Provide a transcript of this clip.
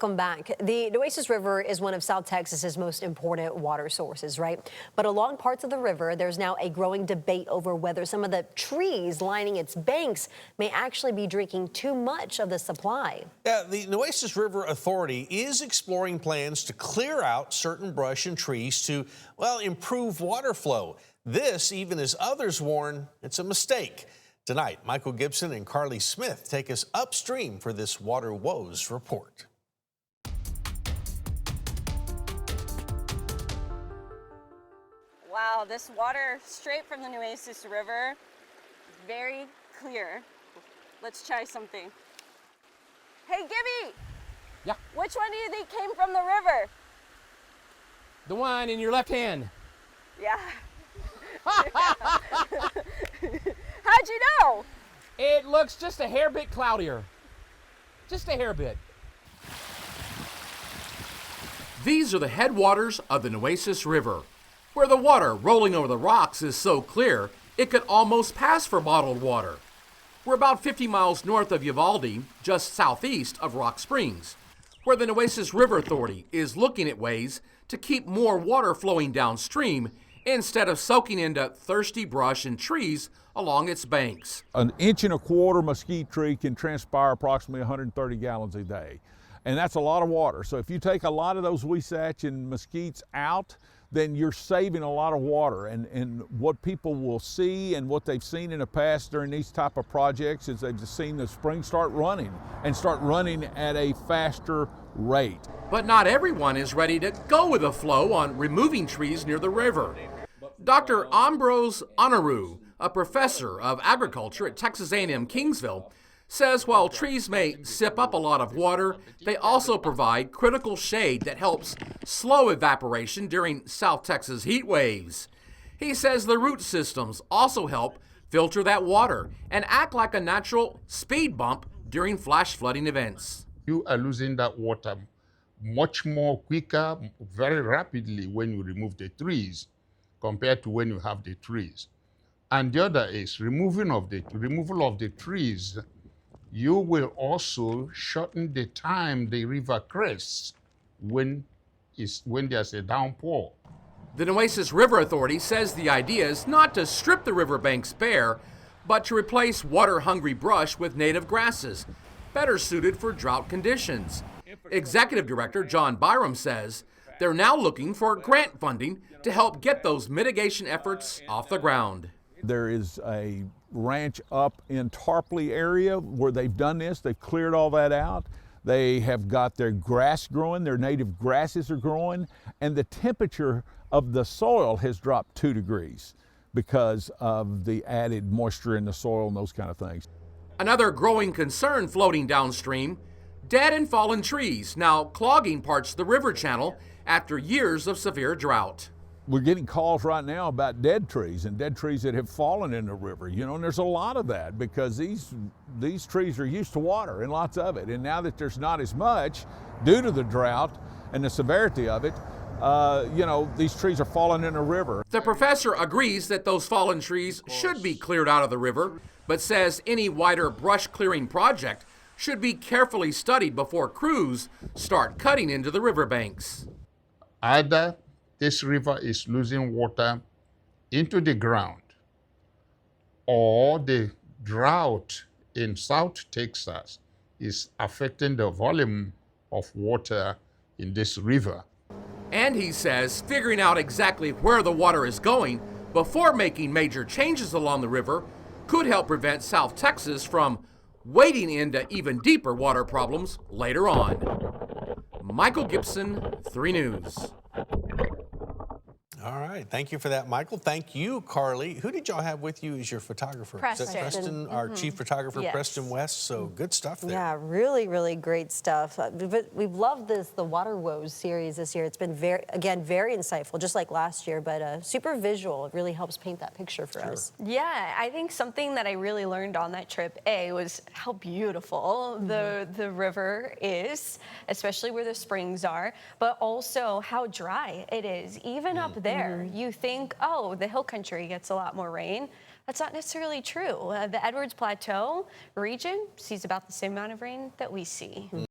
Welcome back. The Nueces River is one of South Texas's most important water sources, right? But along parts of the river, there's now a growing debate over whether some of the trees lining its banks may actually be drinking too much of the supply. Yeah, the Nueces River Authority is exploring plans to clear out certain brush and trees to, well, improve water flow. This, even as others warn, it's a mistake. Tonight, Michael Gibson and Carly Smith take us upstream for this Water Woes report. Wow, this water straight from the Nueces River is very clear. Let's try something. Hey, Gibby! Yeah? Which one do you think came from the river? The one in your left hand. Yeah. How'd you know? It looks just a hair bit cloudier. Just a hair bit. These are the headwaters of the Nueces River, where the water rolling over the rocks is so clear it could almost pass for bottled water. We're about 50 miles north of Uvalde, just southeast of Rock Springs, where the Nueces River Authority is looking at ways to keep more water flowing downstream instead of soaking into thirsty brush and trees along its banks. An 1.25 inch mesquite tree can transpire approximately 130 gallons a day. And that's a lot of water. So if you take a lot of those Wasatch and mesquites out, then you're saving a lot of water. And what people will see and what they've seen in the past during these type of projects is they've just seen the springs start running at a faster rate. But not everyone is ready to go with the flow on removing trees near the river. Dr. Ambrose Honoru, a professor of agriculture at Texas A&M Kingsville, says while trees may sip up a lot of water, they also provide critical shade that helps slow evaporation during South Texas heat waves. He says the root systems also help filter that water and act like a natural speed bump during flash flooding events. You are losing that water much more quicker, very rapidly when you remove the trees compared to when you have the trees. And the other is removal of the trees. You will also shorten the time the river crests when there's a downpour. The Nueces River Authority says the idea is not to strip the riverbanks bare, but to replace water-hungry brush with native grasses, better suited for drought conditions. Executive Director John Byram says they're now looking for grant funding to help get those mitigation efforts off the ground. There is a ranch up in Tarpley area where they've done this. They've cleared all that out. They have got their grass growing, their native grasses are growing, and the temperature of the soil has dropped 2 degrees because of the added moisture in the soil and those kind of things. Another growing concern floating downstream, dead and fallen trees now clogging parts of the river channel after years of severe drought. We're getting calls right now about dead trees and dead trees that have fallen in the river, and there's a lot of that because these trees are used to water and lots of it. And now that there's not as much due to the drought and the severity of it, these trees are falling in the river. The professor agrees that those fallen trees should be cleared out of the river, but says any wider brush clearing project should be carefully studied before crews start cutting into the riverbanks. Either this river is losing water into the ground, or the drought in South Texas is affecting the volume of water in this river. And he says figuring out exactly where the water is going before making major changes along the river could help prevent South Texas from wading into even deeper water problems later on. Michael Gibson, 3 News. All right. Thank you for that, Michael. Thank you, Carly. Who did y'all have with you as your photographer? Preston. Is that Preston, our chief photographer, Yes. Preston West? So good stuff there. Yeah, really, really great stuff. But we've loved the Water Woes series this year. It's been very insightful, just like last year, but super visual. It really helps paint that picture for us. Yeah, I think something that I really learned on that trip, was how beautiful the river is, especially where the springs are, but also how dry it is. Even up there, you think, oh, the hill country gets a lot more rain. That's not necessarily true. The Edwards Plateau region sees about the same amount of rain that we see.